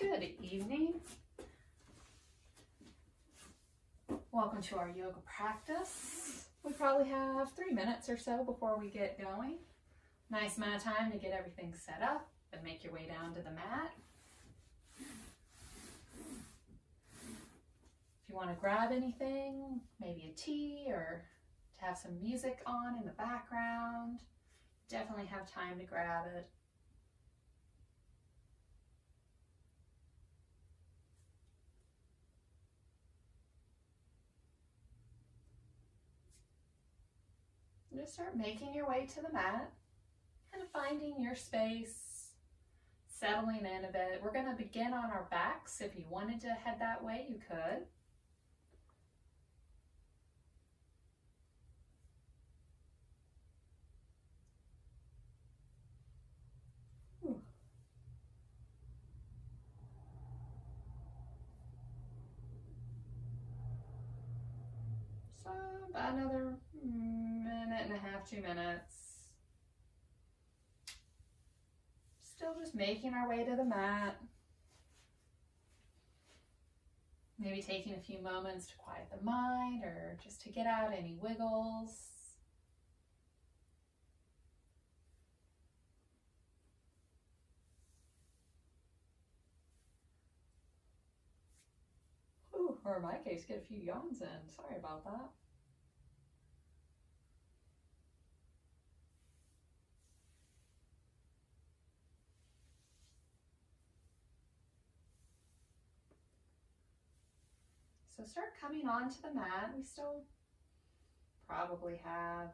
Good evening. Welcome to our yoga practice. We probably have 3 minutes or so before we get going. Nice amount of time to get everything set up and make your way down to the mat. If you want to grab anything, maybe a tea or to have some music on in the background, definitely have time to grab it. Just start making your way to the mat, kind of finding your space, settling in a bit. We're going to begin on our backs. If you wanted to head that way, you could. So about another minute and a half, 2 minutes. Still just making our way to the mat. Maybe taking a few moments to quiet the mind or just to get out any wiggles. Ooh, or in my case, get a few yawns in. Sorry about that. So start coming onto the mat. We still probably have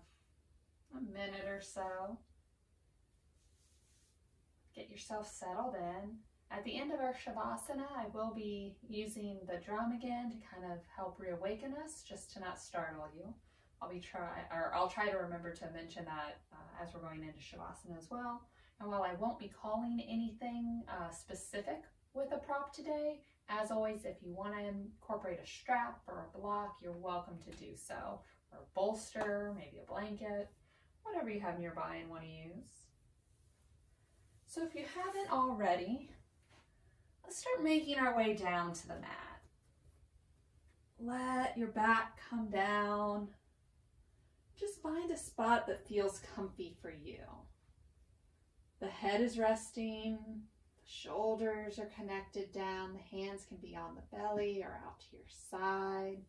a minute or so. Get yourself settled in. At the end of our Shavasana, I will be using the drum again to kind of help reawaken us, just to not startle you. I'll try to remember to mention that as we're going into Shavasana as well. And while I won't be calling anything specific with a prop today, as always, if you want to incorporate a strap or a block, you're welcome to do so. Or a bolster, maybe a blanket, whatever you have nearby and want to use. So if you haven't already, let's start making our way down to the mat. Let your back come down. Just find a spot that feels comfy for you. The head is resting. Shoulders are connected down. The hands can be on the belly or out to your side.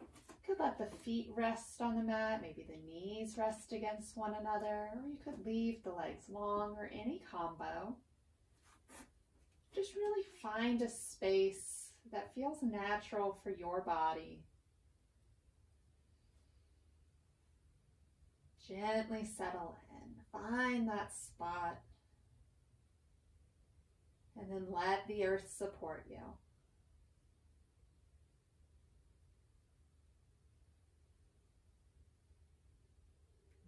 You could let the feet rest on the mat. Maybe the knees rest against one another. Or you could leave the legs long or any combo. Just really find a space that feels natural for your body. Gently settle in. Find that spot. And then let the earth support you.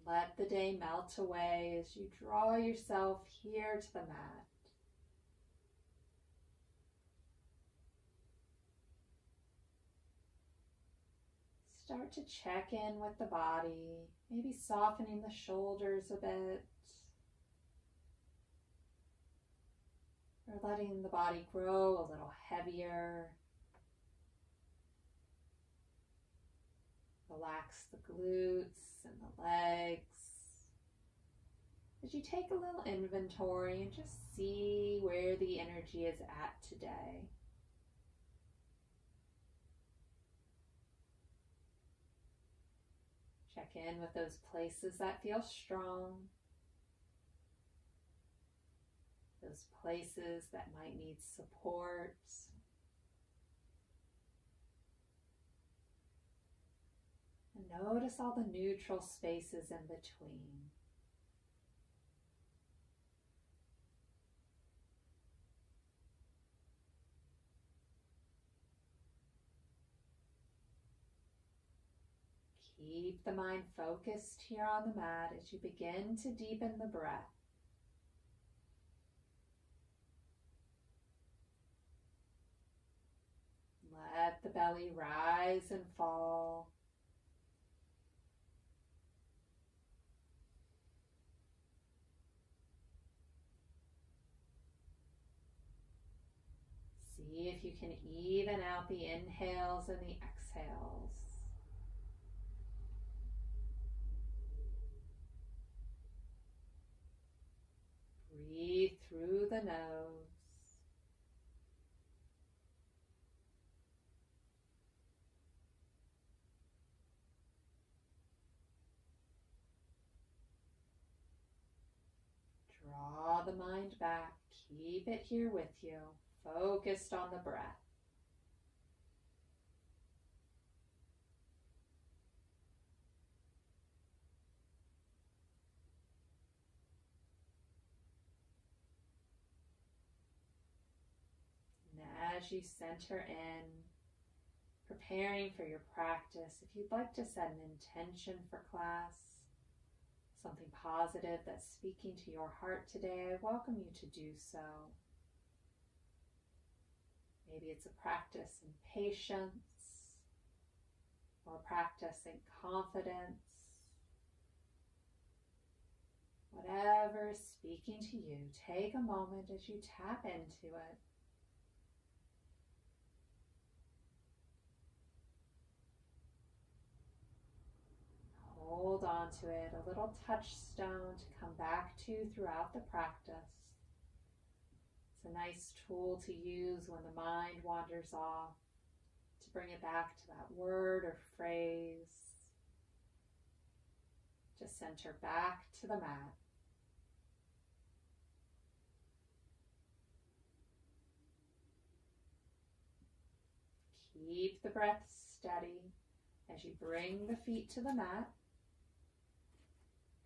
Let the day melt away as you draw yourself here to the mat. Start to check in with the body, maybe softening the shoulders a bit. Or letting the body grow a little heavier. Relax the glutes and the legs. As you take a little inventory and just see where the energy is at today. Check in with those places that feel strong. Those places that might need support. And notice all the neutral spaces in between. Keep the mind focused here on the mat as you begin to deepen the breath. Let the belly rise and fall. you can even out the inhales and the exhales. Breathe through the nose. Draw the mind back. Keep it here with you, focused on the breath. And as you center in, preparing for your practice, if you'd like to set an intention for class, something positive that's speaking to your heart today, I welcome you to do so. Maybe it's a practice in patience or practice in confidence. Whatever is speaking to you, take a moment as you tap into it. Hold on to it, a little touchstone to come back to throughout the practice. It's a nice tool to use when the mind wanders off, to bring it back to that word or phrase, to center back to the mat. Keep the breath steady as you bring the feet to the mat.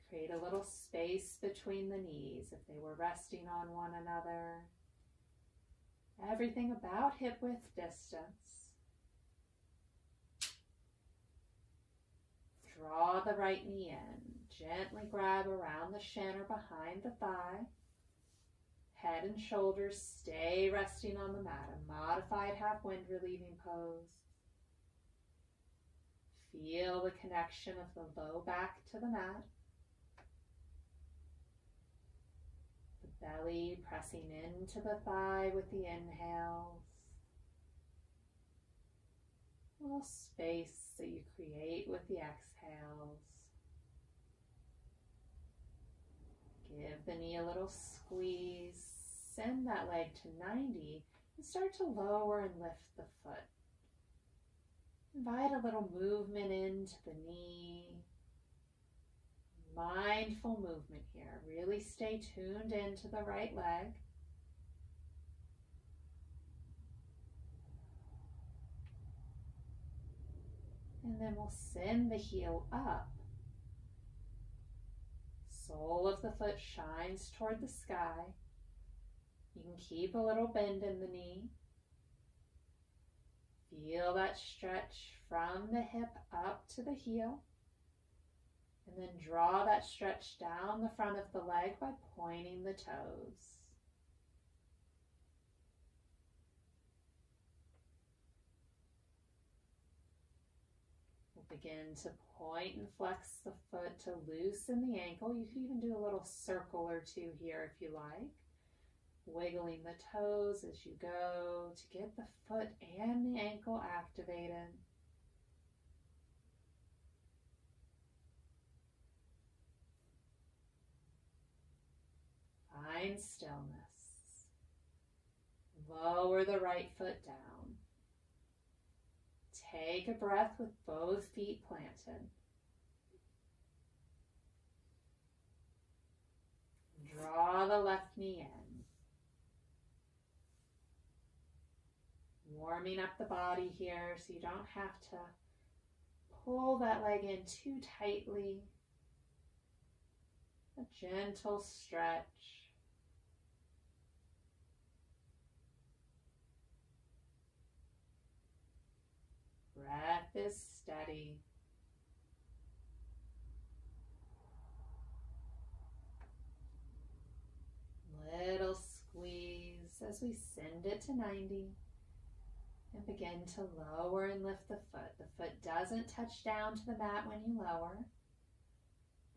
Create a little space between the knees if they were resting on one another. Everything about hip width distance. Draw the right knee in. Gently grab around the shin or behind the thigh. Head and shoulders stay resting on the mat. A modified half wind relieving pose. Feel the connection of the low back to the mat. The belly pressing into the thigh with the inhales. A little space that you create with the exhales. Give the knee a little squeeze. Send that leg to 90 and start to lower and lift the foot. Invite a little movement into the knee. Mindful movement here. Really stay tuned into the right leg. And then we'll send the heel up. Sole of the foot shines toward the sky. You can keep a little bend in the knee. Feel that stretch from the hip up to the heel. And then draw that stretch down the front of the leg by pointing the toes. We'll begin to point and flex the foot to loosen the ankle. You can even do a little circle or two here if you like. Wiggling the toes as you go to get the foot and the ankle activated. Find stillness. Lower the right foot down. Take a breath with both feet planted. Draw the left knee in. Warming up the body here so you don't have to pull that leg in too tightly. A gentle stretch. Breath is steady. Little squeeze as we send it to 90. And begin to lower and lift the foot. The foot doesn't touch down to the mat when you lower.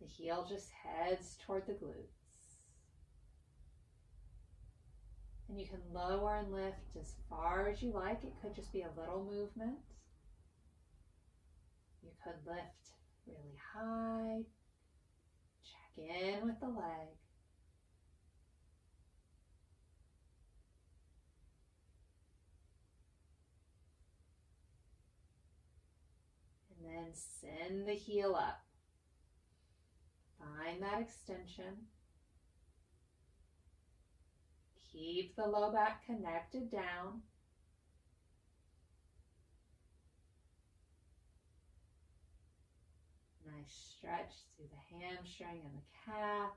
The heel just heads toward the glutes. And you can lower and lift as far as you like. It could just be a little movement. You could lift really high. Check in with the leg. And then send the heel up. Find that extension. Keep the low back connected down. Nice stretch through the hamstring and the calf.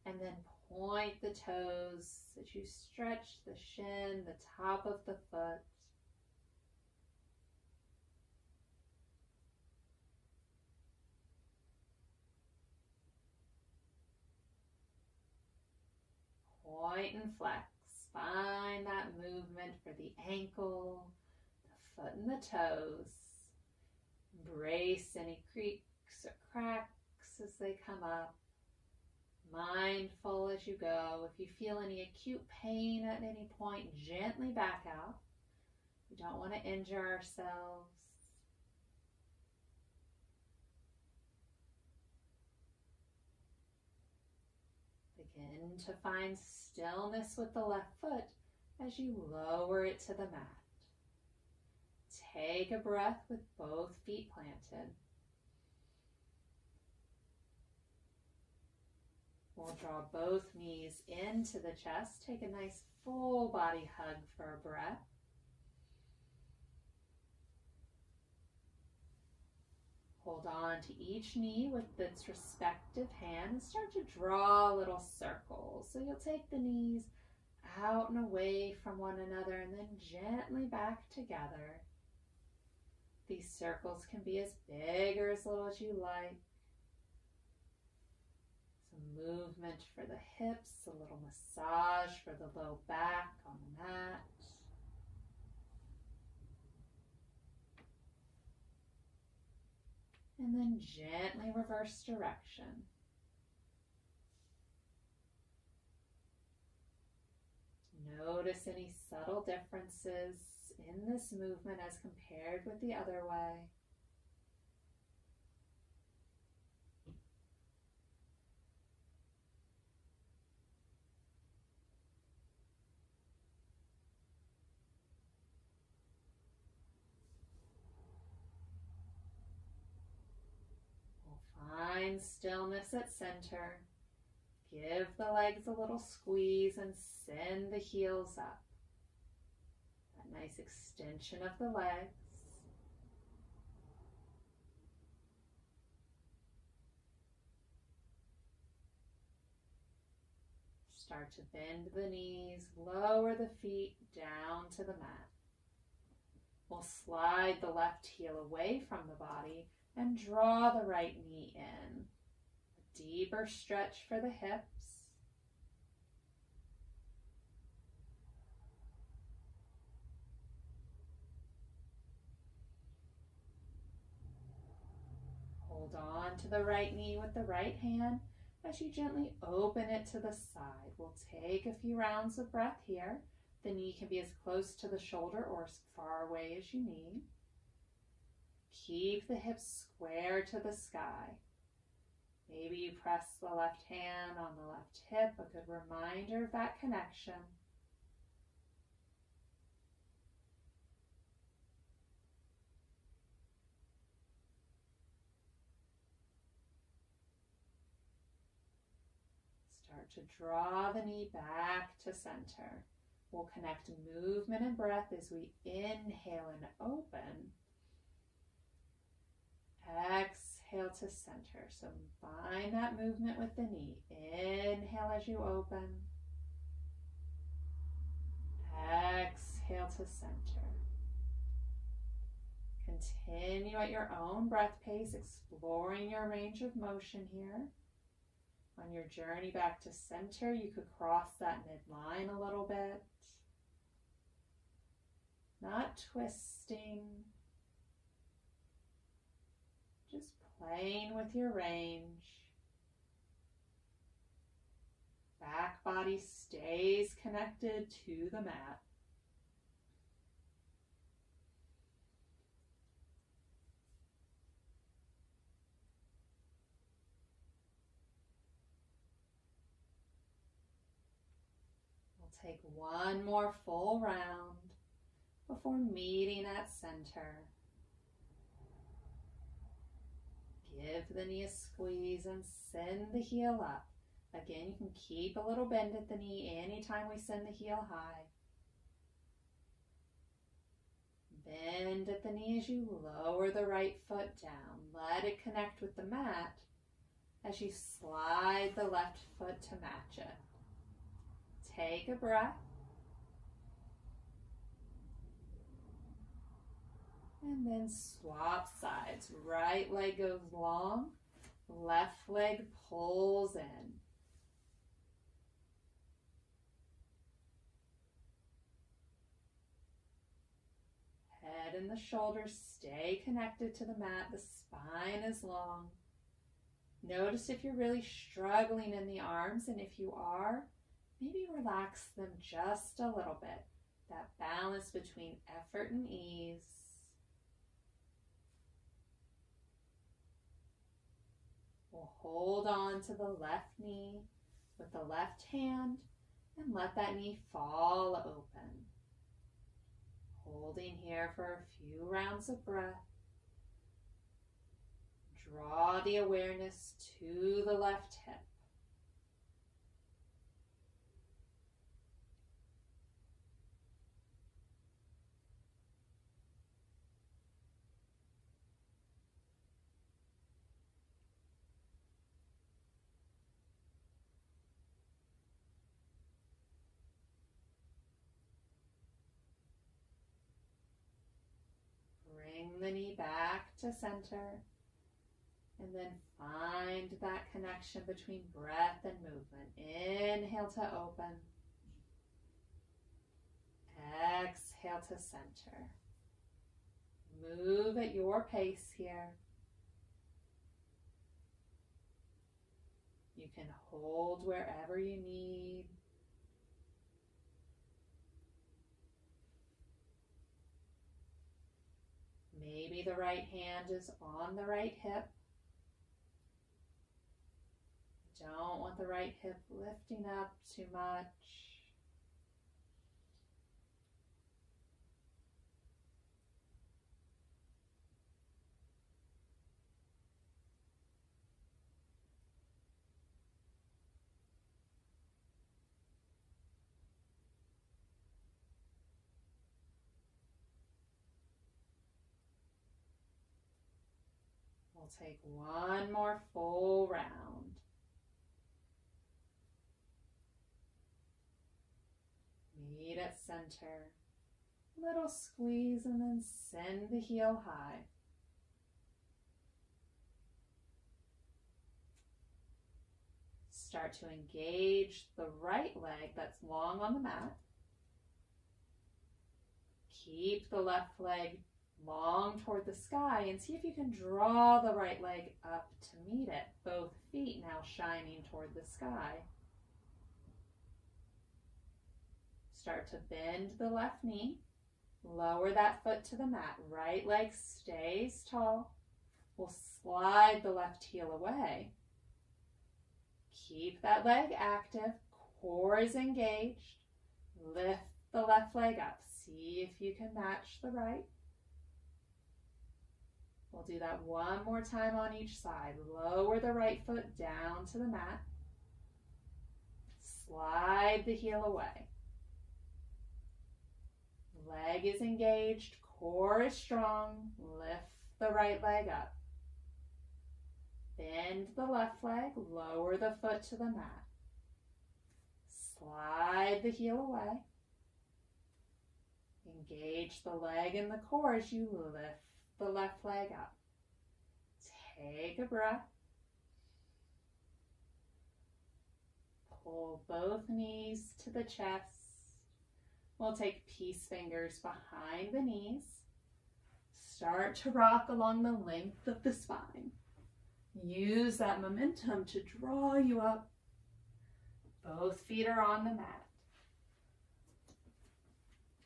And then point the toes as you stretch the shin, the top of the foot. Point and flex. Find that movement for the ankle, the foot and the toes. Embrace any creaks or cracks as they come up. Mindful as you go. If you feel any acute pain at any point, gently back out. We don't want to injure ourselves. Begin to find stillness with the left foot as you lower it to the mat. Take a breath with both feet planted. We'll draw both knees into the chest. Take a nice full body hug for a breath. Hold on to each knee with its respective hand and start to draw little circles. So you'll take the knees out and away from one another and then gently back together. These circles can be as big or as little as you like. Some movement for the hips, a little massage for the low back on the mat. And then gently reverse direction. Notice any subtle differences in this movement as compared with the other way. Find stillness at center. Give the legs a little squeeze and send the heels up. That nice extension of the legs. Start to bend the knees, lower the feet down to the mat. We'll slide the left heel away from the body and draw the right knee in. A deeper stretch for the hips. Hold on to the right knee with the right hand as you gently open it to the side. We'll take a few rounds of breath here. The knee can be as close to the shoulder or as far away as you need. Keep the hips square to the sky. Maybe you press the left hand on the left hip, a good reminder of that connection. Start to draw the knee back to center. We'll connect movement and breath as we inhale and open. Exhale to center. So find that movement with the knee. Inhale as you open. Exhale to center. Continue at your own breath pace, exploring your range of motion here. On your journey back to center, you could cross that midline a little bit. Not twisting. Just playing with your range. Back body stays connected to the mat. We'll take one more full round before meeting at center. Give the knee a squeeze and send the heel up. Again, you can keep a little bend at the knee anytime we send the heel high. Bend at the knee as you lower the right foot down. Let it connect with the mat as you slide the left foot to match it. Take a breath. And then swap sides. Right leg goes long, left leg pulls in. Head and the shoulders stay connected to the mat. The spine is long. Notice if you're really struggling in the arms, and if you are, maybe relax them just a little bit. That balance between effort and ease. We'll hold on to the left knee with the left hand and let that knee fall open. Holding here for a few rounds of breath. Draw the awareness to the left hip. Bring the knee back to center, and then find that connection between breath and movement. Inhale to open. Exhale to center. Move at your pace here. You can hold wherever you need. Maybe the right hand is on the right hip. Don't want the right hip lifting up too much. We'll take one more full round. Meet at center. Little squeeze and then send the heel high. Start to engage the right leg that's long on the mat. Keep the left leg long toward the sky and see if you can draw the right leg up to meet it. Both feet now shining toward the sky. Start to bend the left knee. Lower that foot to the mat. Right leg stays tall. We'll slide the left heel away. Keep that leg active. Core is engaged. Lift the left leg up. See if you can match the right. We'll do that one more time on each side. Lower the right foot down to the mat. Slide the heel away. Leg is engaged, core is strong. Lift the right leg up. Bend the left leg, lower the foot to the mat. Slide the heel away. Engage the leg and the core as you lift the left leg up. Take a breath. Pull both knees to the chest. We'll take peace fingers behind the knees. Start to rock along the length of the spine. Use that momentum to draw you up Both feet are on the mat.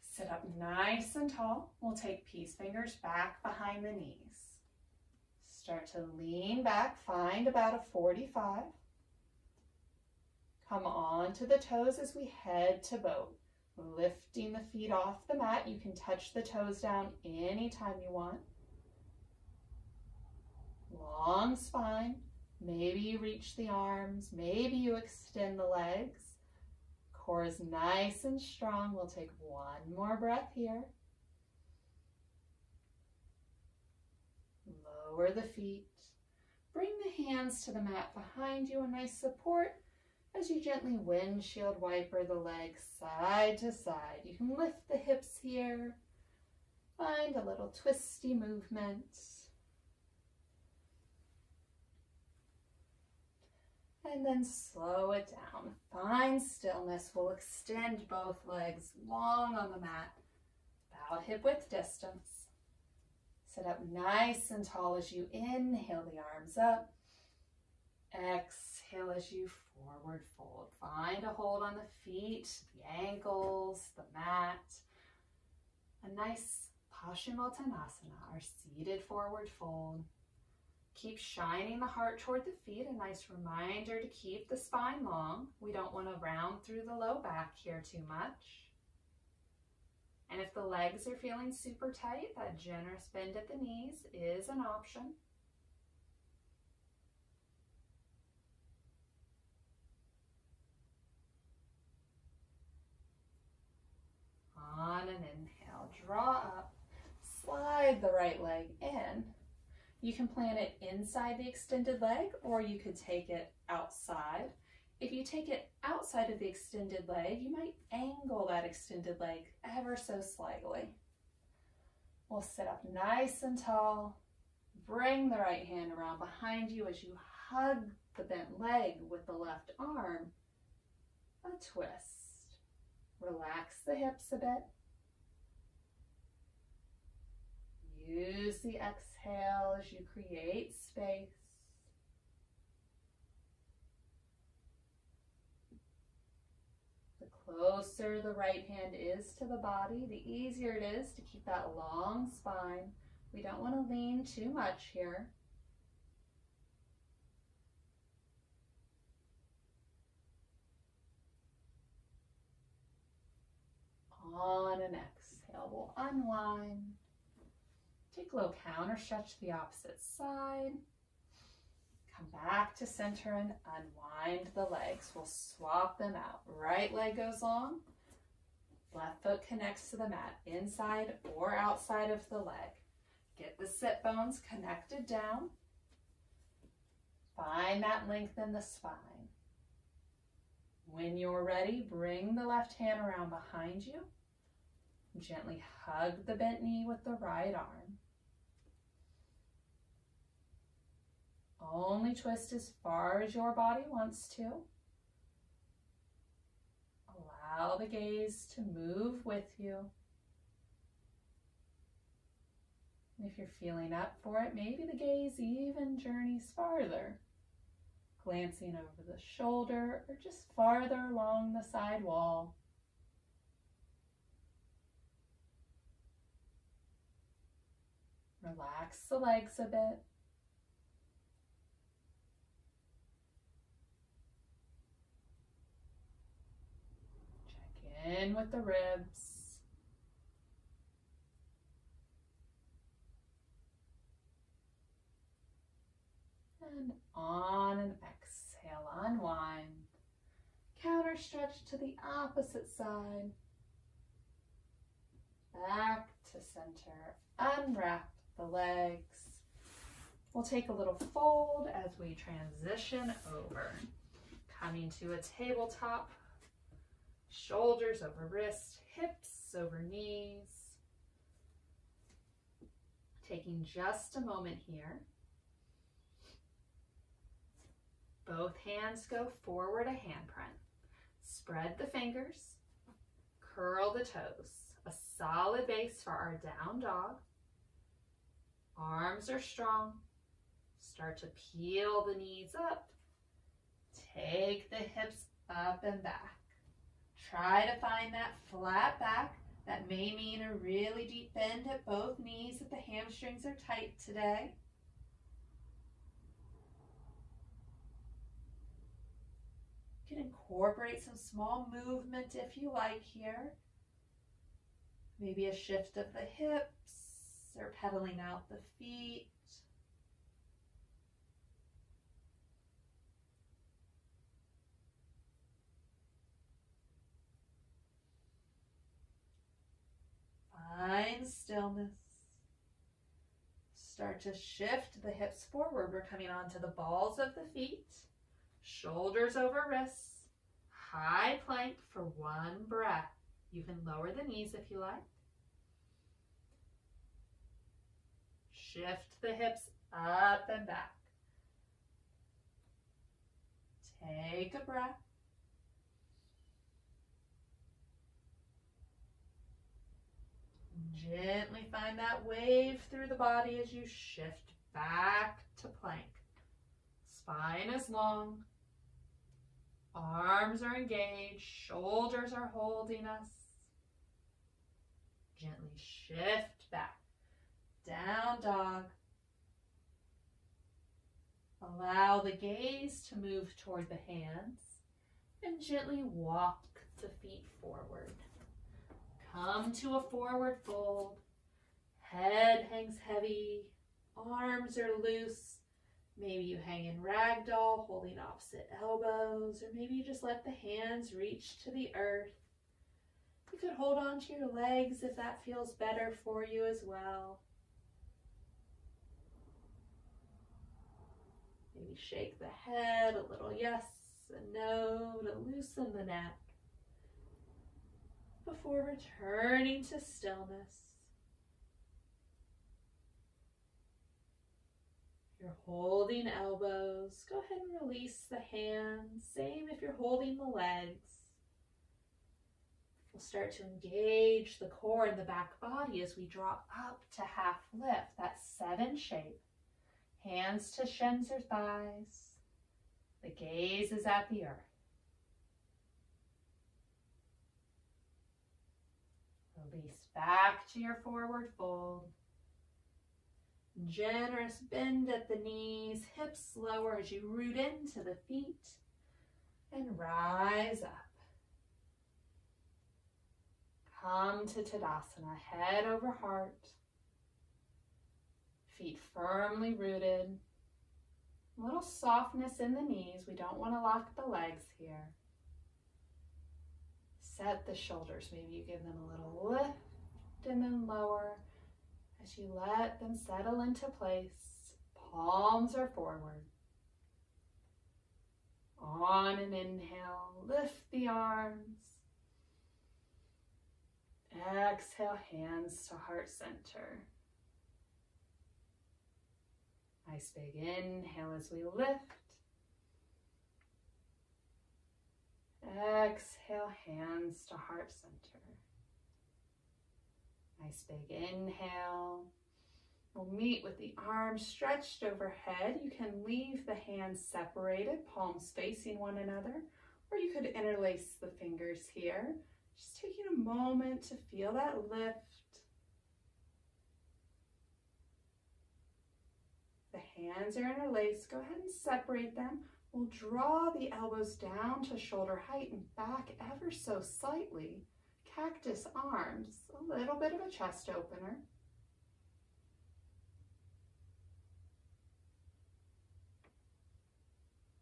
Sit up nice and tall. We'll take peace fingers back behind the knees. Start to lean back, find about a 45. Come on to the toes as we head to boat. Lifting the feet off the mat. You can touch the toes down anytime you want. Long spine. Maybe you reach the arms. Maybe you extend the legs. Core is nice and strong. We'll take one more breath here. Lower the feet. Bring the hands to the mat behind you, a nice support as you gently windshield wiper the legs side to side. You can lift the hips here. Find a little twisty movement. And then slow it down. Find stillness. We'll extend both legs long on the mat, about hip width distance. Sit up nice and tall as you inhale the arms up. Exhale as you forward fold. Find a hold on the feet, the ankles, the mat. A nice Paschimottanasana, our seated forward fold. Keep shining the heart toward the feet, a nice reminder to keep the spine long. We don't want to round through the low back here too much. And if the legs are feeling super tight, that generous bend at the knees is an option. On an inhale, draw up, slide the right leg in. You can plant it inside the extended leg, or you could take it outside. If you take it outside of the extended leg, you might angle that extended leg ever so slightly. We'll sit up nice and tall. Bring the right hand around behind you as you hug the bent leg with the left arm. A twist. Relax the hips a bit. Use the exhale as you create space. The closer the right hand is to the body, the easier it is to keep that long spine. We don't want to lean too much here. On an exhale, we'll unwind. Take a little counter stretch to the opposite side. Come back to center and unwind the legs. We'll swap them out. Right leg goes long. Left foot connects to the mat, inside or outside of the leg. Get the sit bones connected down. Find that length in the spine. When you're ready, bring the left hand around behind you. Gently hug the bent knee with the right arm. Only twist as far as your body wants to. Allow the gaze to move with you. If you're feeling up for it, maybe the gaze even journeys farther, glancing over the shoulder or just farther along the side wall. Relax the legs a bit. Check in with the ribs. And on an exhale, unwind. Counter stretch to the opposite side. Back to center. Unwrap the legs. We'll take a little fold as we transition over. Coming to a tabletop. Shoulders over wrists, hips over knees. Taking just a moment here. Both hands go forward a handprint. Spread the fingers. Curl the toes. A solid base for our down dog. Arms are strong. Start to peel the knees up. Take the hips up and back. Try to find that flat back. That may mean a really deep bend at both knees if the hamstrings are tight today. You can incorporate some small movement if you like here. Maybe a shift of the hips or pedaling out the feet. Find stillness. Start to shift the hips forward. We're coming onto the balls of the feet, shoulders over wrists, high plank for one breath. You can lower the knees if you like. Shift the hips up and back. Take a breath. Gently find that wave through the body as you shift back to plank. Spine is long. Arms are engaged. Shoulders are holding us. Gently shift back. Down dog. Allow the gaze to move toward the hands and gently walk the feet forward. Come to a forward fold. Head hangs heavy. Arms are loose. Maybe you hang in ragdoll, holding opposite elbows, or maybe you just let the hands reach to the earth. You could hold on to your legs if that feels better for you as well. Maybe shake the head a little yes, a no, to loosen the neck. Before returning to stillness. You're holding elbows. Go ahead and release the hands. Same if you're holding the legs. We'll start to engage the core and the back body as we drop up to half lift, that 7 shape. Hands to shins or thighs. The gaze is at the earth. Release back to your forward fold. Generous bend at the knees, hips lower as you root into the feet and rise up. Come to Tadasana, head over heart, feet firmly rooted. A little softness in the knees. We don't want to lock the legs here. Set the shoulders. Maybe you give them a little lift and then lower as you let them settle into place. Palms are forward. On an inhale, lift the arms. Exhale, hands to heart center. Nice big inhale as we lift. Exhale, hands to heart center. Nice big inhale. We'll meet with the arms stretched overhead. You can leave the hands separated, palms facing one another, or you could interlace the fingers here. Just taking a moment to feel that lift. The hands are interlaced. Go ahead and separate them. We'll draw the elbows down to shoulder height and back ever so slightly. Cactus arms, a little bit of a chest opener.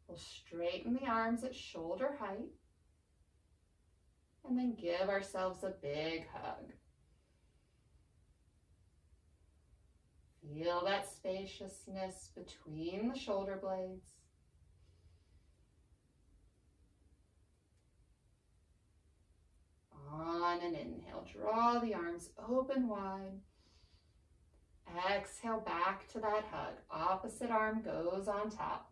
We'll straighten the arms at shoulder height and then give ourselves a big hug. Feel that spaciousness between the shoulder blades. On an inhale, draw the arms open wide. Exhale back to that hug. Opposite arm goes on top.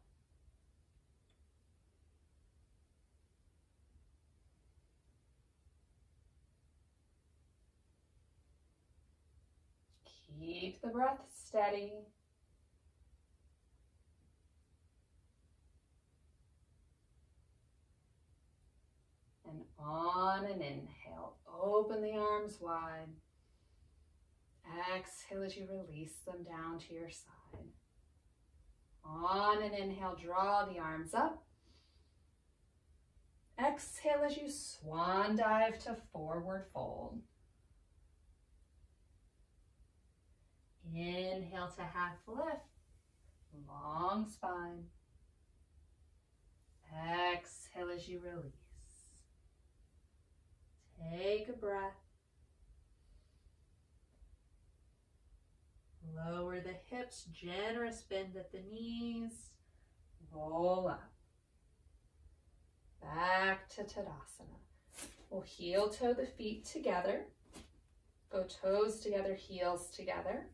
Keep the breath steady. And on an inhale, open the arms wide. Exhale as you release them down to your side. On an inhale, draw the arms up. Exhale as you swan dive to forward fold. Inhale to half lift, long spine. Exhale as you release. Take a breath. Lower the hips, generous bend at the knees. Roll up. Back to Tadasana. We'll heel toe the feet together. Go toes together, heels together.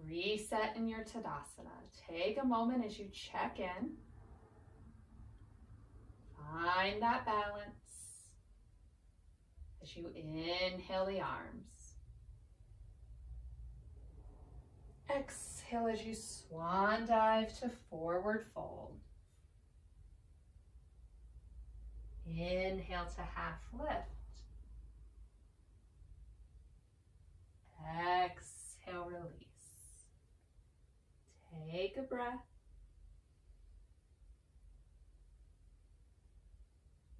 Reset in your Tadasana. Take a moment as you check in. Find that balance as you inhale the arms. Exhale as you swan dive to forward fold. Inhale to half lift. Exhale, release. Take a breath.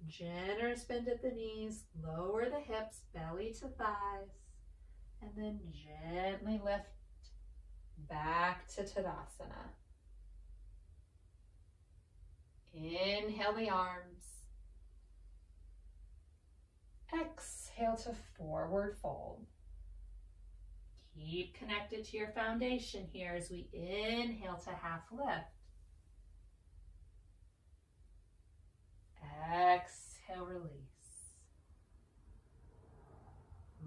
Generous bend at the knees, lower the hips, belly to thighs, and then gently lift back to Tadasana. Inhale the arms. Exhale to forward fold. Keep connected to your foundation here as we inhale to half lift. Exhale, release.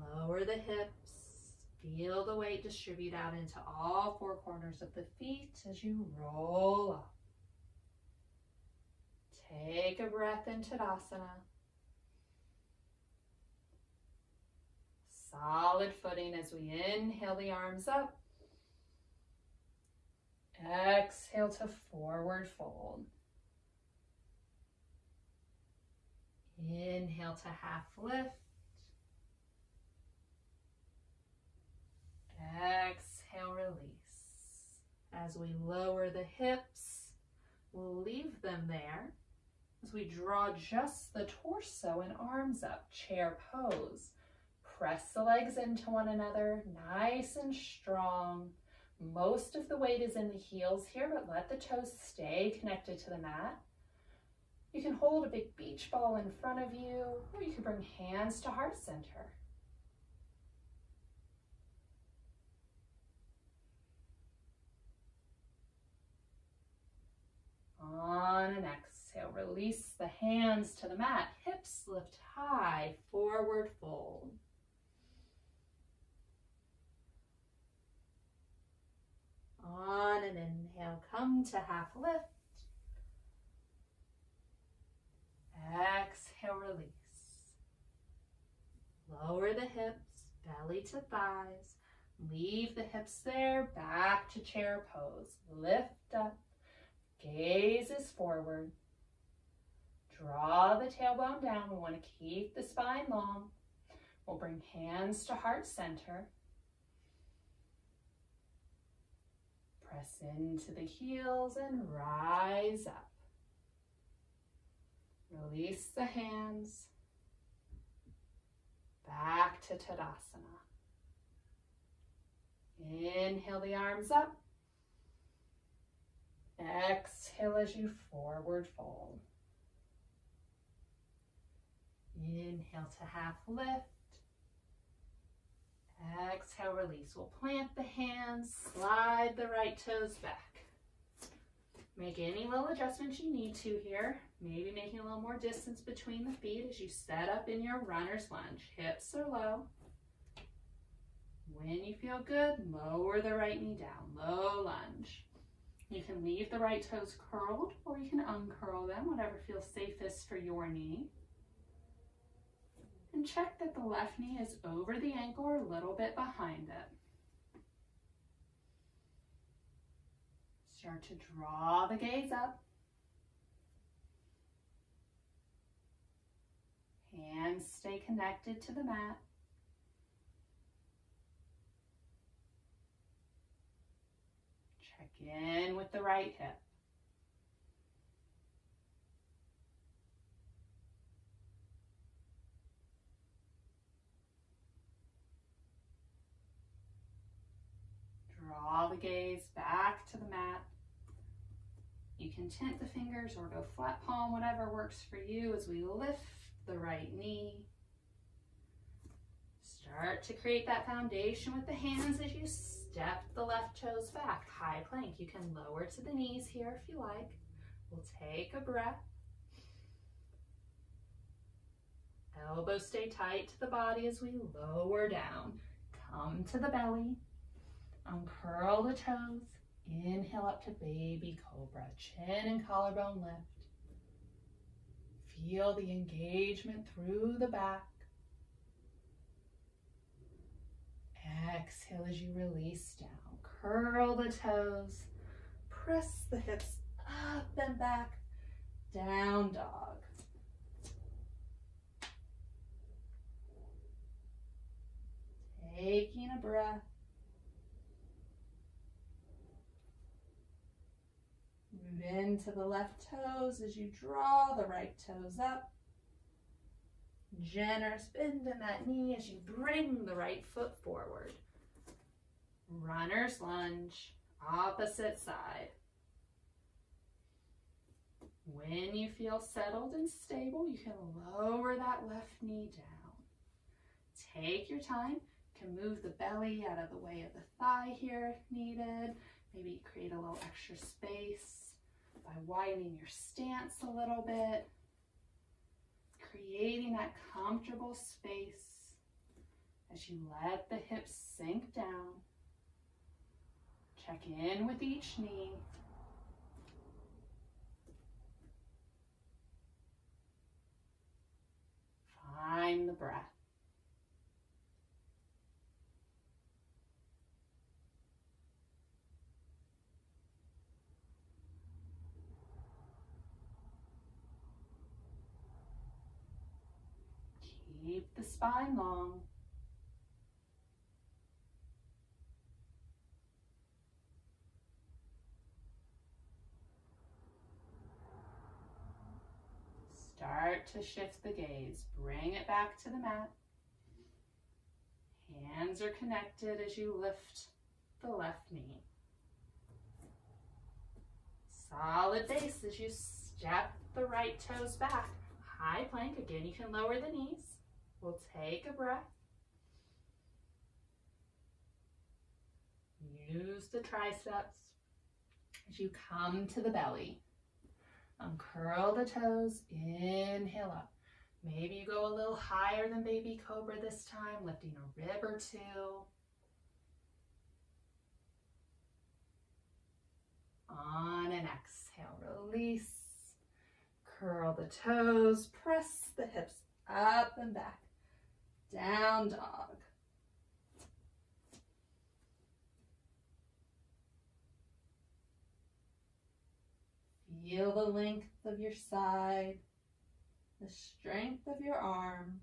Lower the hips. Feel the weight distribute out into all four corners of the feet as you roll up. Take a breath in Tadasana. Solid footing as we inhale the arms up. Exhale to forward fold. Inhale to half lift. Exhale, release. As we lower the hips, we'll leave them there. As we draw just the torso and arms up, chair pose. Press the legs into one another, nice and strong. Most of the weight is in the heels here, but let the toes stay connected to the mat. You can hold a big beach ball in front of you, or you can bring hands to heart center. On an exhale, release the hands to the mat. Hips lift high, forward fold. On an inhale, come to half lift. Exhale, release. Lower the hips, belly to thighs. Leave the hips there, back to chair pose. Lift up, gaze is forward. Draw the tailbone down. We want to keep the spine long. We'll bring hands to heart center. Press into the heels and rise up. Release the hands. Back to Tadasana. Inhale the arms up. Exhale as you forward fold. Inhale to half lift. Exhale, release. We'll plant the hands, slide the right toes back. Make any little adjustments you need to here. Maybe making a little more distance between the feet as you set up in your runner's lunge. Hips are low. When you feel good, lower the right knee down, low lunge. You can leave the right toes curled or you can uncurl them, whatever feels safest for your knee. And check that the left knee is over the ankle or a little bit behind it. Start to draw the gaze up. Hands stay connected to the mat. Check in with the right hip. Draw the gaze back to the mat. You can tent the fingers or go flat palm, whatever works for you as we lift the right knee. Start to create that foundation with the hands as you step the left toes back. High plank. You can lower to the knees here if you like. We'll take a breath. Elbows stay tight to the body as we lower down. Come to the belly. Uncurl the toes. Inhale up to baby cobra. Chin and collarbone lift. Feel the engagement through the back. Exhale as you release down. Curl the toes. Press the hips up and back. Down dog. Taking a breath. Move into the left toes as you draw the right toes up. Generous bend in that knee as you bring the right foot forward. Runner's lunge, opposite side. When you feel settled and stable, you can lower that left knee down. Take your time. You can move the belly out of the way of the thigh here if needed. Maybe create a little extra space by widening your stance a little bit. Creating that comfortable space as you let the hips sink down. Check in with each knee. Find the breath. Keep the spine long. Start to shift the gaze. Bring it back to the mat. Hands are connected as you lift the left knee. Solid base as you step the right toes back. High plank. Again, you can lower the knees. We'll take a breath. Use the triceps as you come to the belly. Uncurl the toes, inhale up. Maybe you go a little higher than baby cobra this time, lifting a rib or two. On an exhale, release. Curl the toes, press the hips up and back. Down dog. Feel the length of your side, the strength of your arms.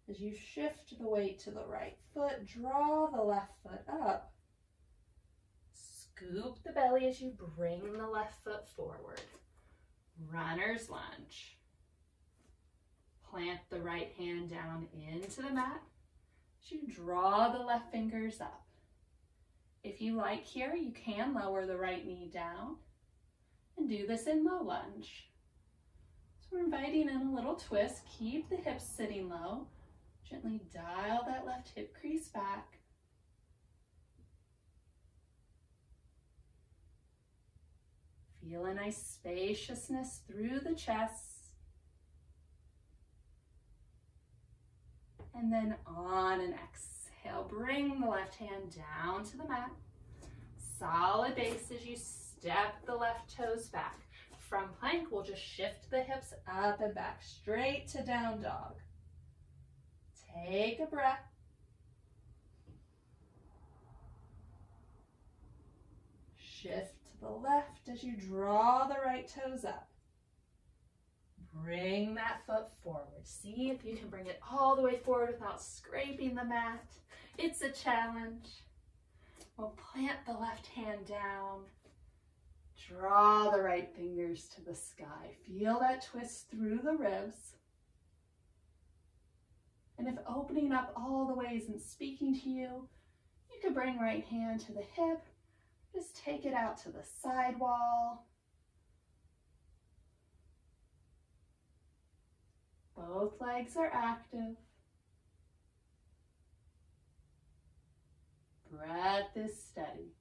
As you shift the weight to the right foot, draw the left foot up. Scoop the belly as you bring the left foot forward. Runner's lunge. Plant the right hand down into the mat as you draw the left fingers up. If you like here, you can lower the right knee down and do this in low lunge. So we're inviting in a little twist. Keep the hips sitting low. Gently dial that left hip crease back. Feel a nice spaciousness through the chest. And then on an exhale, bring the left hand down to the mat. Solid base as you step the left toes back. From plank, we'll just shift the hips up and back, straight to down dog. Take a breath. Shift to the left as you draw the right toes up. Bring that foot forward. See if you can bring it all the way forward without scraping the mat. It's a challenge. We'll plant the left hand down. Draw the right fingers to the sky. Feel that twist through the ribs. And if opening up all the way isn't speaking to you, you could bring right hand to the hip. Just take it out to the side wall. Both legs are active. Breath is steady.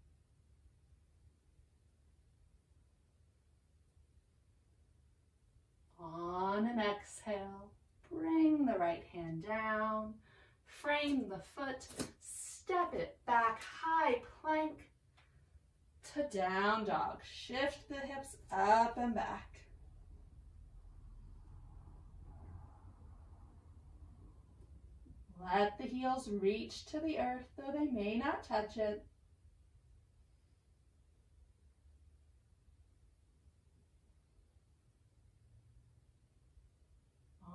On an exhale, bring the right hand down, frame the foot, step it back, high plank to down dog. Shift the hips up and back. Let the heels reach to the earth, though they may not touch it.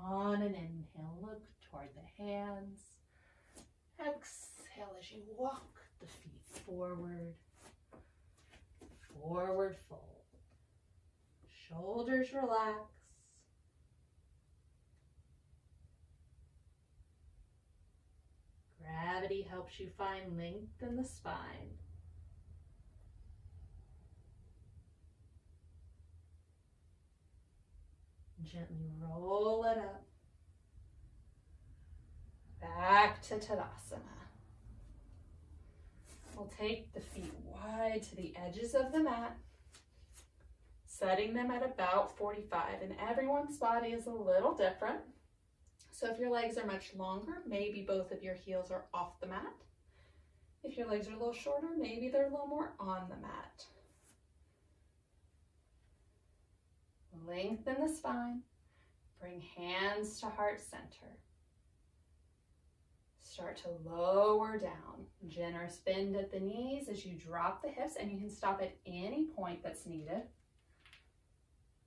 On an inhale, look toward the hands. Exhale as you walk the feet forward. Forward fold. Shoulders relax. Gravity helps you find length in the spine. Gently roll it up. Back to Tadasana. We'll take the feet wide to the edges of the mat, setting them at about 45, and everyone's body is a little different. So if your legs are much longer, maybe both of your heels are off the mat. If your legs are a little shorter, maybe they're a little more on the mat. Lengthen the spine. Bring hands to heart center. Start to lower down. Generous bend at the knees as you drop the hips, and you can stop at any point that's needed.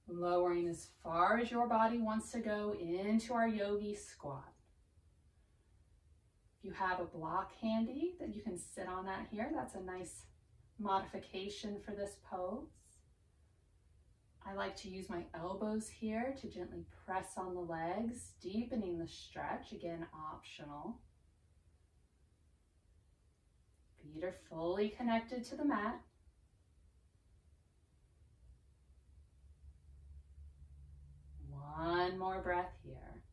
Lowering as far as your body wants to go into our yogi squat. If you have a block handy, that you can sit on that here. That's a nice modification for this pose. I like to use my elbows here to gently press on the legs, deepening the stretch, again optional. Feet are fully connected to the mat. One more breath here.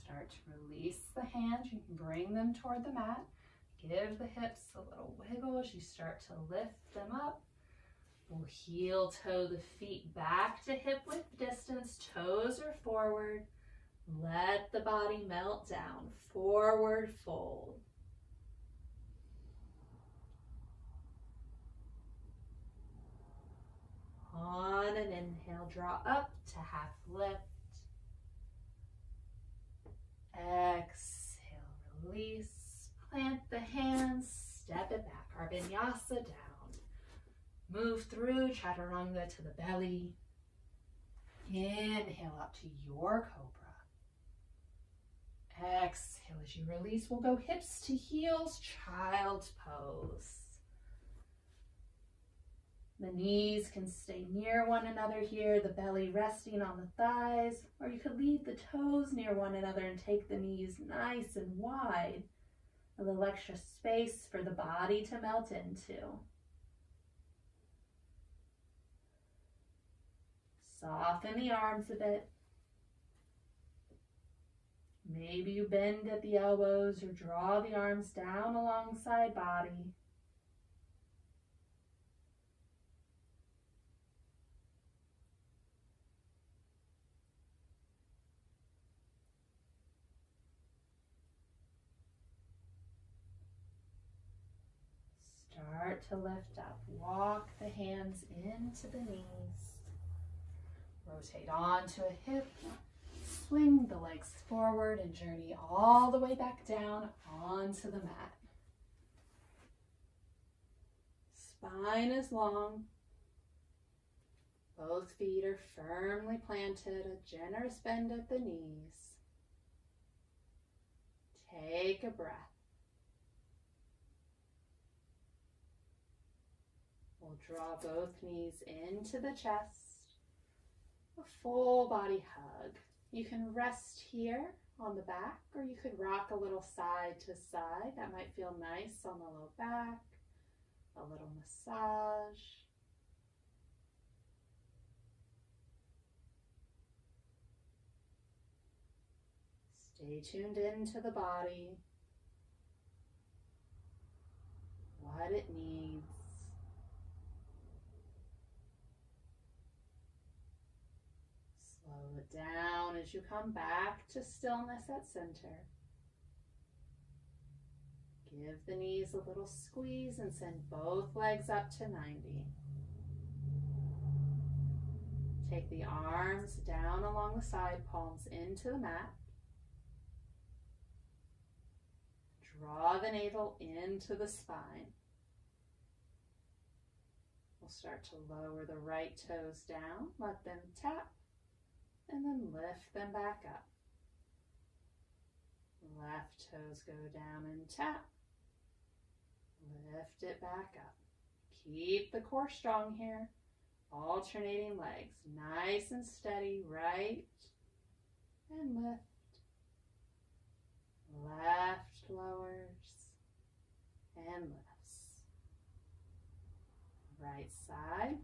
Start to release the hands. You can bring them toward the mat. Give the hips a little wiggle as you start to lift them up. We'll heel toe the feet back to hip width distance. Toes are forward. Let the body melt down. Forward fold. On an inhale, draw up to half lift. Exhale, release. Plant the hands, step it back. Our vinyasa down. Move through chaturanga to the belly. Inhale up to your cobra. Exhale as you release. We'll go hips to heels, child's pose. The knees can stay near one another here, the belly resting on the thighs, or you could leave the toes near one another and take the knees nice and wide. A little extra space for the body to melt into. Soften the arms a bit. Maybe you bend at the elbows or draw the arms down alongside body. Start to lift up. Walk the hands into the knees. Rotate onto a hip. Swing the legs forward and journey all the way back down onto the mat. Spine is long. Both feet are firmly planted, a generous bend at the knees. Take a breath. We'll draw both knees into the chest, a full body hug. You can rest here on the back, or you could rock a little side to side. That might feel nice on the low back, a little massage. Stay tuned into the body, what it needs. Slow it down as you come back to stillness at center. Give the knees a little squeeze and send both legs up to 90. Take the arms down along the side, palms into the mat. Draw the navel into the spine. We'll start to lower the right toes down, let them tap, and then lift them back up. Left toes go down and tap. Lift it back up. Keep the core strong here. Alternating legs, nice and steady, right and lift. Left lowers and lifts. Right side.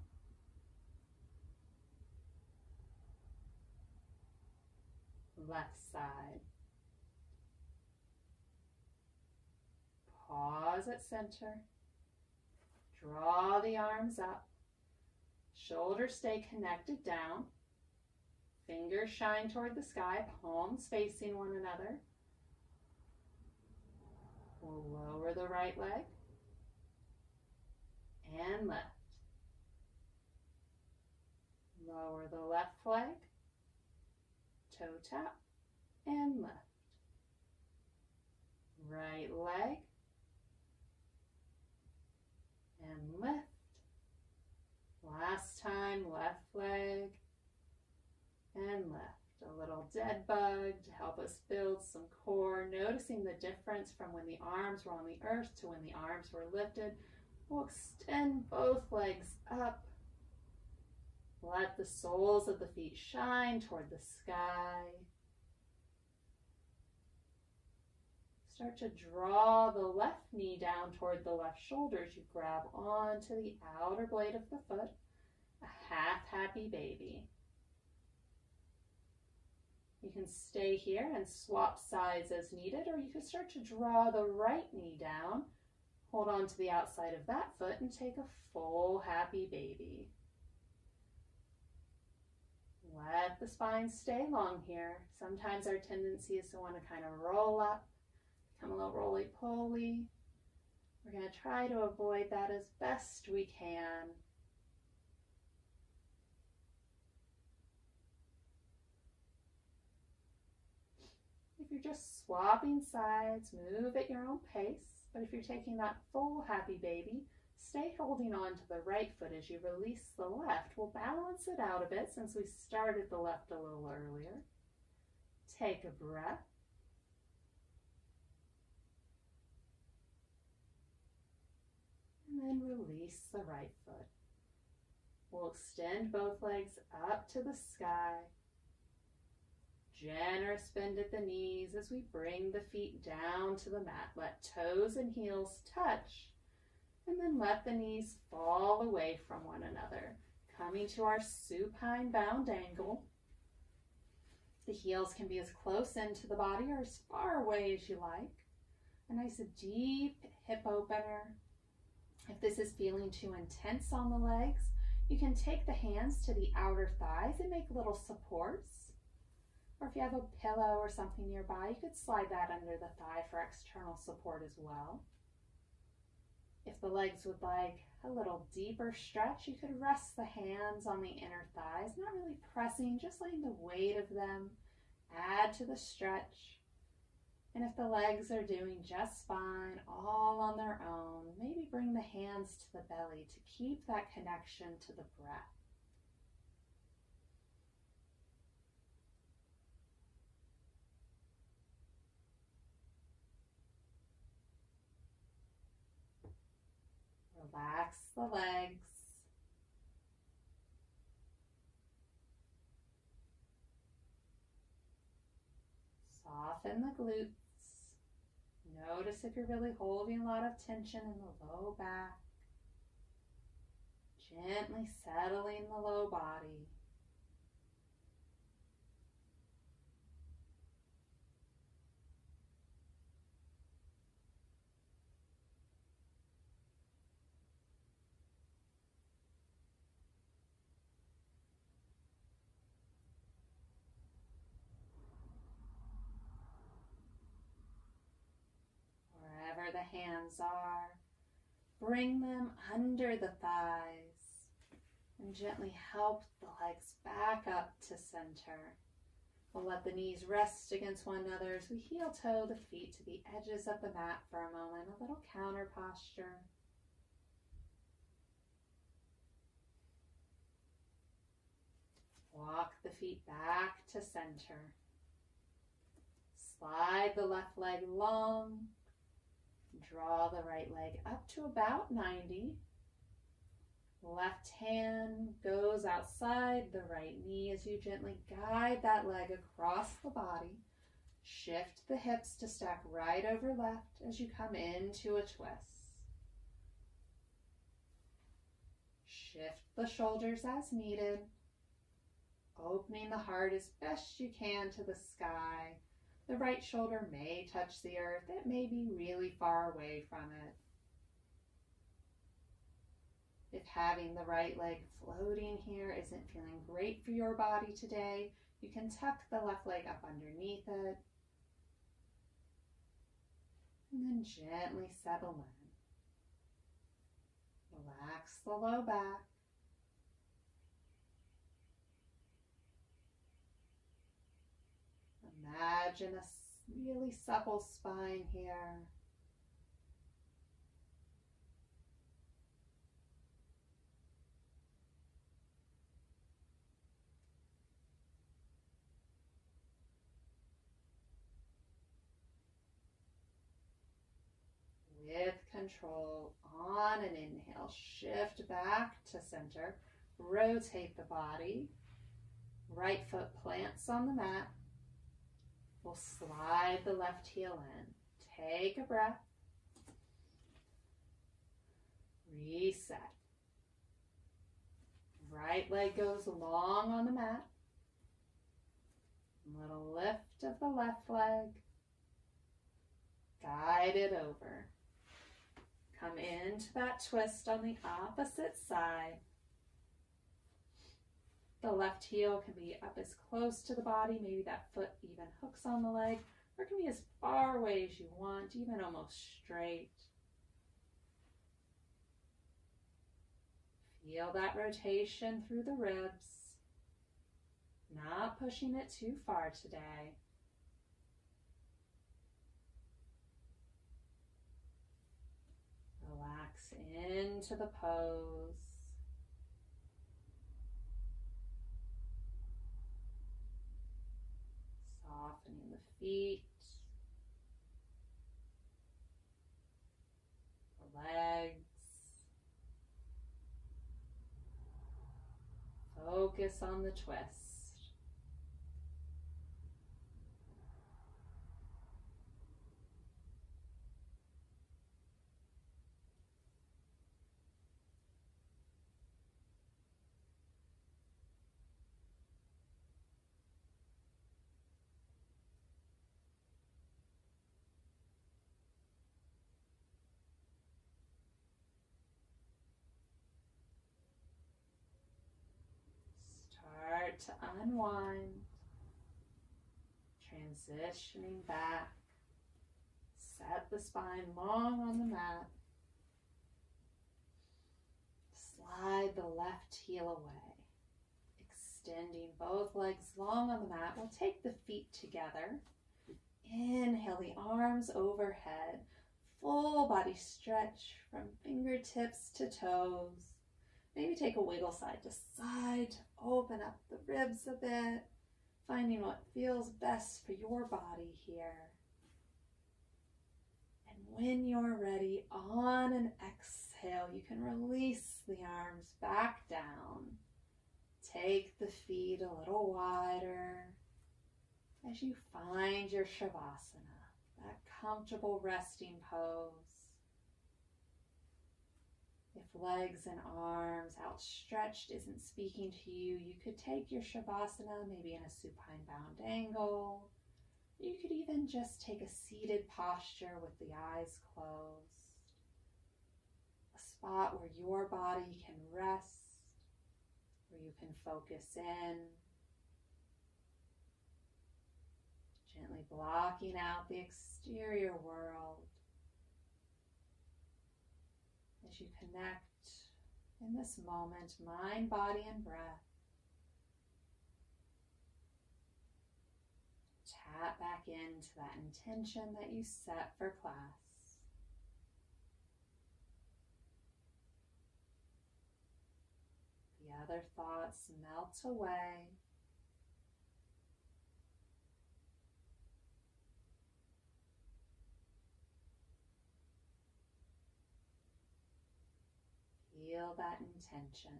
Left side. Pause at center. Draw the arms up. Shoulders stay connected down. Fingers shine toward the sky, palms facing one another. We'll lower the right leg and lift. Lower the left leg, toe tap and lift. Right leg and lift. Last time, left leg and lift. A little dead bug to help us build some core, noticing the difference from when the arms were on the earth to when the arms were lifted. We'll extend both legs up. Let the soles of the feet shine toward the sky. Start to draw the left knee down toward the left shoulder as you grab onto the outer blade of the foot, a half happy baby. You can stay here and swap sides as needed, or you can start to draw the right knee down, hold on to the outside of that foot, and take a full happy baby. Let the spine stay long here. Sometimes our tendency is to want to kind of roll up, become a little roly-poly. We're going to try to avoid that as best we can. If you're just swapping sides, move at your own pace. But if you're taking that full happy baby, stay holding on to the right foot as you release the left. We'll balance it out a bit since we started the left a little earlier. Take a breath. And then release the right foot. We'll extend both legs up to the sky. Generous bend at the knees as we bring the feet down to the mat. Let toes and heels touch, and then let the knees fall away from one another. Coming to our supine bound angle. The heels can be as close into the body or as far away as you like. A nice deep hip opener. If this is feeling too intense on the legs, you can take the hands to the outer thighs and make little supports. Or if you have a pillow or something nearby, you could slide that under the thigh for external support as well. If the legs would like a little deeper stretch, you could rest the hands on the inner thighs, not really pressing, just letting the weight of them add to the stretch. And if the legs are doing just fine, all on their own, maybe bring the hands to the belly to keep that connection to the breath. Relax the legs. Soften the glutes. Notice if you're really holding a lot of tension in the low back. Gently settling the low body. Wherever the hands are, bring them under the thighs and gently help the legs back up to center. We'll let the knees rest against one another as we heel toe the feet to the edges of the mat for a moment, a little counter posture. Walk the feet back to center. Slide the left leg long. Draw the right leg up to about 90. Left hand goes outside the right knee as you gently guide that leg across the body. Shift the hips to stack right over left as you come into a twist. Shift the shoulders as needed, opening the heart as best you can to the sky. The right shoulder may touch the earth. It may be really far away from it. If having the right leg floating here isn't feeling great for your body today, you can tuck the left leg up underneath it. And then gently settle in. Relax the low back. Imagine a really supple spine here. With control, on an inhale, shift back to center, rotate the body, right foot plants on the mat. We'll slide the left heel in. Take a breath. Reset. Right leg goes long on the mat. Little lift of the left leg. Guide it over. Come into that twist on the opposite side. The left heel can be up as close to the body, maybe that foot even hooks on the leg, or it can be as far away as you want, even almost straight. Feel that rotation through the ribs, not pushing it too far today. Relax into the pose. Softening the feet, the legs. Focus on the twist. Start to unwind, transitioning back. Set the spine long on the mat. Slide the left heel away. Extending both legs long on the mat. We'll take the feet together. Inhale the arms overhead. Full body stretch from fingertips to toes. Maybe take a wiggle side to side to open up the ribs a bit, finding what feels best for your body here. And when you're ready, on an exhale, exhale, you can release the arms back down. Take the feet a little wider as you find your Shavasana, that comfortable resting pose. If legs and arms outstretched isn't speaking to you, you could take your Shavasana maybe in a supine bound angle. You could even just take a seated posture with the eyes closed. A spot where your body can rest, where you can focus in. Gently blocking out the exterior world as you connect in this moment, mind, body, and breath. Tap back into that intention that you set for class. The other thoughts melt away. Feel that intention.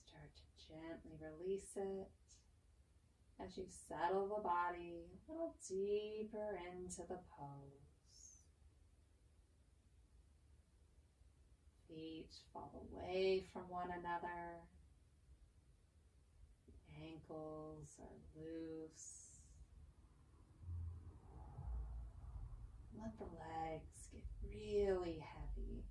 Start to gently release it as you settle the body a little deeper into the pose. Feet fall away from one another. Ankles are loose. Let the legs get really heavy.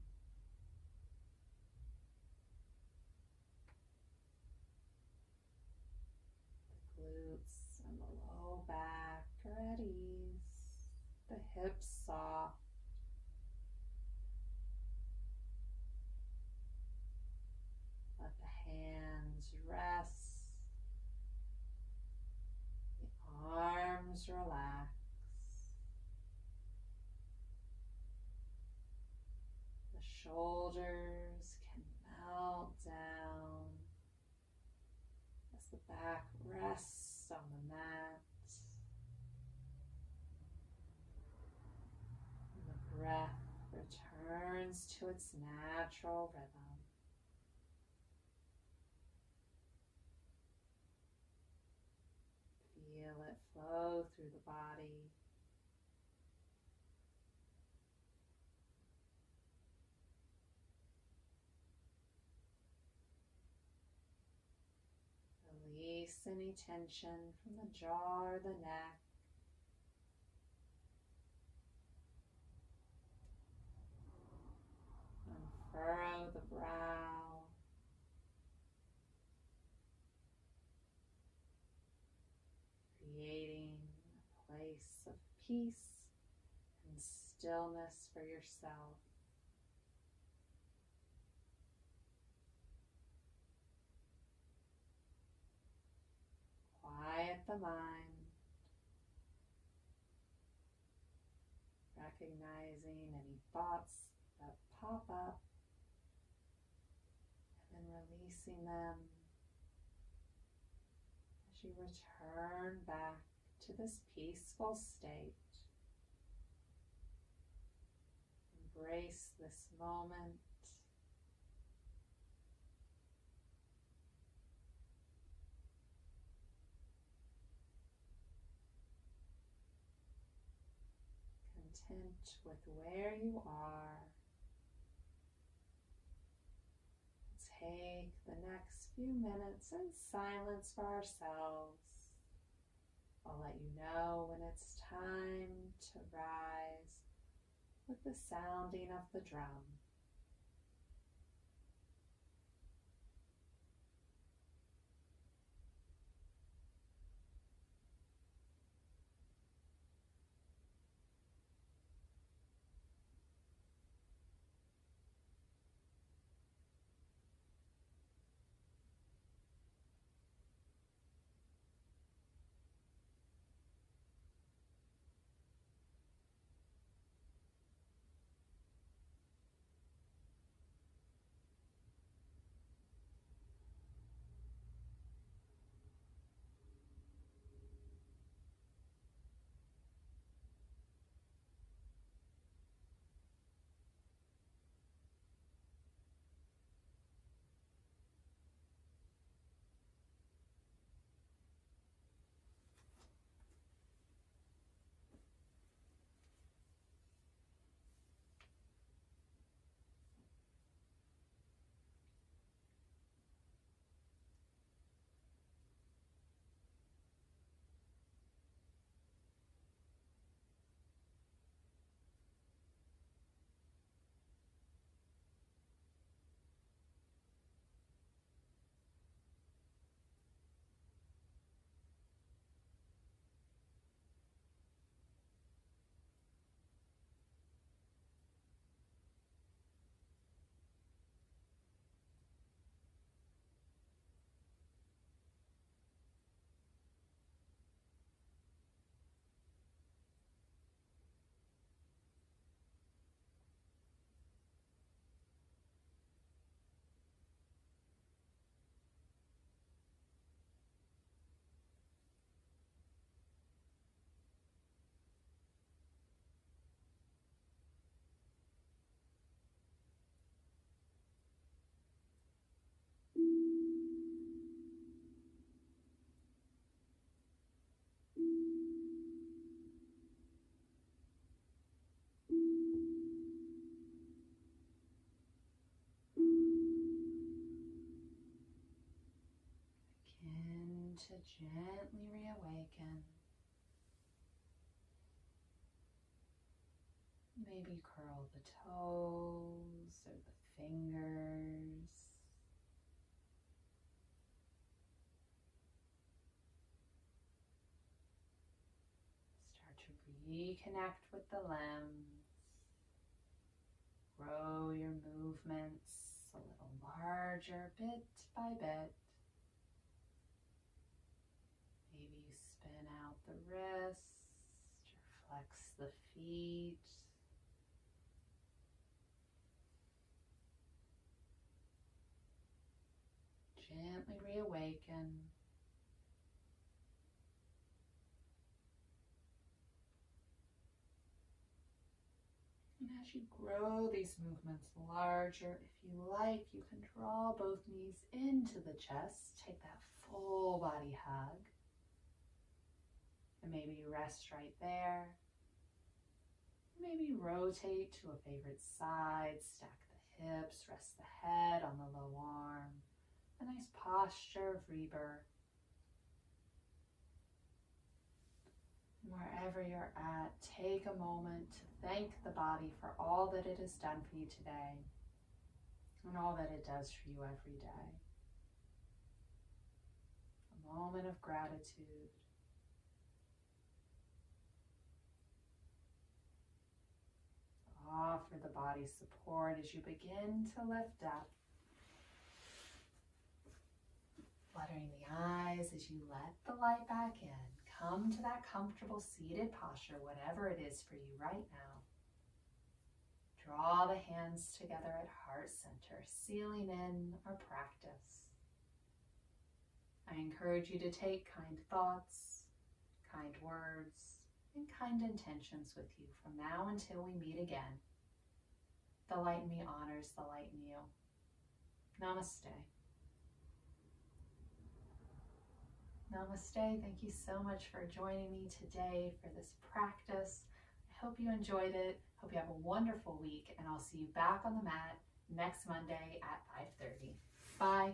The glutes and the low back are at ease. The hips soft. Let the hands rest. Arms relax. The shoulders can melt down as the back rests on the mat. And the breath returns to its natural rhythm. Feel it flow through the body. Release any tension from the jaw or the neck. Unfurrow the brow. Creating a place of peace and stillness for yourself. Quiet the mind, recognizing any thoughts that pop up, and then releasing them as you return back to this peaceful state. Embrace this moment. Content with where you are. Take the next few minutes in silence for ourselves. I'll let you know when it's time to rise with the sounding of the drum. to gently reawaken. Maybe curl the toes or the fingers. Start to reconnect with the limbs. Grow your movements a little larger bit by bit. Maybe you spin out the wrist or flex the feet. Gently reawaken. And as you grow these movements larger, if you like, you can draw both knees into the chest. Take that full body hug. And maybe you rest right there. Maybe rotate to a favorite side, stack the hips, rest the head on the low arm. A nice posture of rebirth. And wherever you're at, take a moment to thank the body for all that it has done for you today and all that it does for you every day. A moment of gratitude. Offer the body support as you begin to lift up. Fluttering the eyes as you let the light back in. Come to that comfortable seated posture, whatever it is for you right now. Draw the hands together at heart center, sealing in our practice. I encourage you to take kind thoughts, kind words, and kind intentions with you from now until we meet again. The light in me honors the light in you. Namaste. Namaste. Thank you so much for joining me today for this practice. I hope you enjoyed it. Hope you have a wonderful week, and I'll see you back on the mat next Monday at 5:30. Bye.